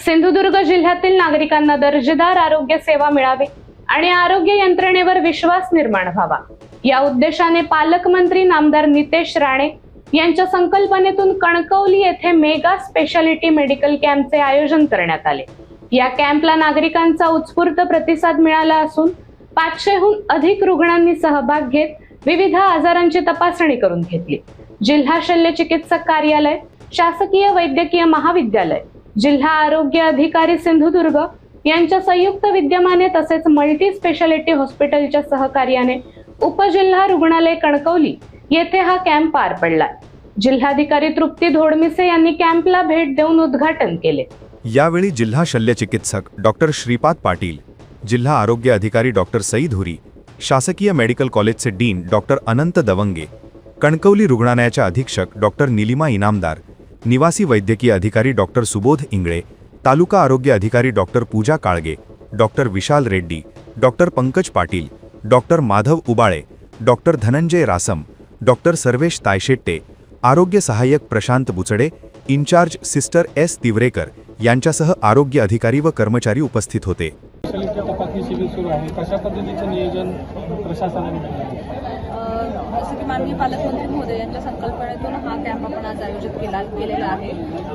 सिंधुदुर्ग जिल्ह्यातील नागरिकांना दर्जेदार आरोग्य सेवा मिळावी आणि आरोग्य यंत्रणेवर विश्वास निर्माण व्हावा या उद्देशाने पालकमंत्री नामदार नितेश राणे यांच्या संकल्पनेतून कणकवली येथे मेगा स्पेशालिटी मेडिकल कॅम्पचे आयोजन करण्यात आले। या कॅम्पला नागरिकांचा उत्स्फूर्त प्रतिसाद मिळाला असून 500हून अधिक रुग्णांनी सहभाग घेत विविध आजारांची तपासणी करून घेतली। जिल्हा शल्य चिकित्सक कार्यालय, शासकीय वैद्यकीय महाविद्यालय, जिल्हा आरोग्य अधिकारी सिंधुदुर्ग यांच्या संयुक्त विद्यमाने तसेच मल्टी स्पेशालिटी हॉस्पिटलच्या सहकार्याने उपजिल्हा रुग्णालय कणकवली येथे हा कॅम्प पार पडला। जिल्हाधिकारी तृप्ती धोडमिसे यांनी कॅम्पला भेट देऊन उद्घाटन केले। यावेळी जिल्हा शल्य चिकित्सक डॉक्टर श्रीपाद पाटील, जिल्हा आरोग्य अधिकारी डॉक्टर सई धुरी, शासकीय मेडिकल कॉलेजचे डीन डॉक्टर अनंत दवंगे, कणकवली रुग्णालयाच्या अधीक्षक डॉक्टर निलिमा इनामदार, निवासी वैद्यकीय अधिकारी डॉक्टर सुबोध इंगळे, तालुका आरोग्य अधिकारी doctor Pooja Kalge, doctor Vishal Reddy, doctor Pankaj Patil, doctor Madhav Ubale, doctor Dhananjay Rasam, doctor Sarvesh Tayshette, आरोग्य सहाय्यक Prashant Buchade, incharge sister S Tivarekar यांच्यासह आरोग्य अधिकारी व कर्मचारी उपस्थित होते। तपासणी शिबिर सुरू आहे, कशा पद्धतीचं नियोजन प्रशासनाने केलं आहे? जसं की माननीय पालकमंत्री महोदय यांच्या संकल्पनेतून हा कॅम्प आपण आज आयोजित केलेला आहे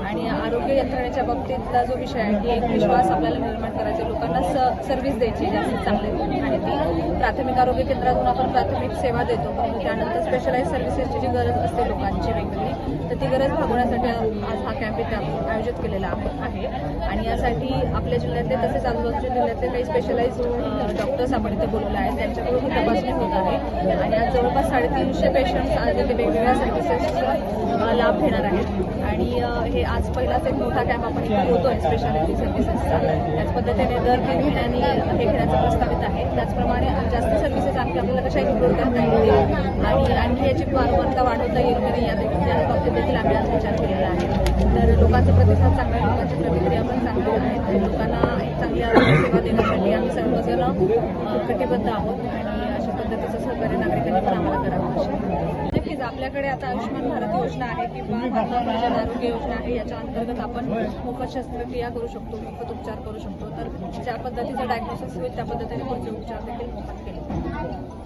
आणि आरोग्य यंत्रणेच्या बाबतीतला जो विषय आहे की एक विश्वास आपल्याला निर्माण करायचा, लोकांना सर्व्हिस द्यायची जास्त चांगली आणि ती प्राथमिक आरोग्य केंद्रातून आपण प्राथमिक सेवा देतो, परंतु त्यानंतर स्पेशलाइज सर्व्हिसेसची जी गरज असते लोकांची वेगवेगळी, तर ती गरज भागवण्यासाठी आज हा कॅम्प इथे आयोजित केलेला आहे आणि यासाठी आपल्या जिल्ह्यातले तसेच आजूबाजूच्या जिल्ह्यातले काही स्पेशलाइज डॉक्टर्स आपण इथे बोलवले आहेत, त्यांच्याकडून ही तपासणी होत आहे आणि आज जवळपास 350 पेशंट्स आज इथे वेगवेगळ्या सर्व्हिसेसचा लाभ घेणार आहेत आणि हे आज पहिलाच एक मोठा कॅम्प आपण इथे होतोय स्पेशालिटी सर्व्हिसेसचा। त्याच पद्धतीने दर 3 महिन्यांनी हे घेण्याचं प्रस्तावित आहे। त्याचप्रमाणे जास्त सर्व्हिसेस आणखी आपल्याला कशा इम्प्रूव्ह करता येतील आणि आणखी याची गुणवत्ता वाढवता येईल की नाही या बाबतीत देखील आम्ही आज विचार केलेला आहे। तर लोकांचा प्रतिसाद चांगला आहे, लोकांची प्रतिक्रिया पण चांगली आहे, लोकांना एक चांगली आरोग्य सेवा देण्यासाठी आम्ही सर्वजण कटिबद्ध आहोत आणि अशा पद्धतीचं सहकार्य नागरिकांनी पण आम्हाला करावं। नक्कीच आपल्याकडे आता आयुष्यमान भारत योजना आहे किंवा जन आरोग्य योजना आहे, याच्या अंतर्गत आपण मोफत शस्त्रक्रिया करू शकतो, मोफत उपचार करू शकतो। तर ज्या पद्धतीचं डायग्नोसिस होईल त्या पद्धतीने पुढचे उपचार देखील मोफत केले।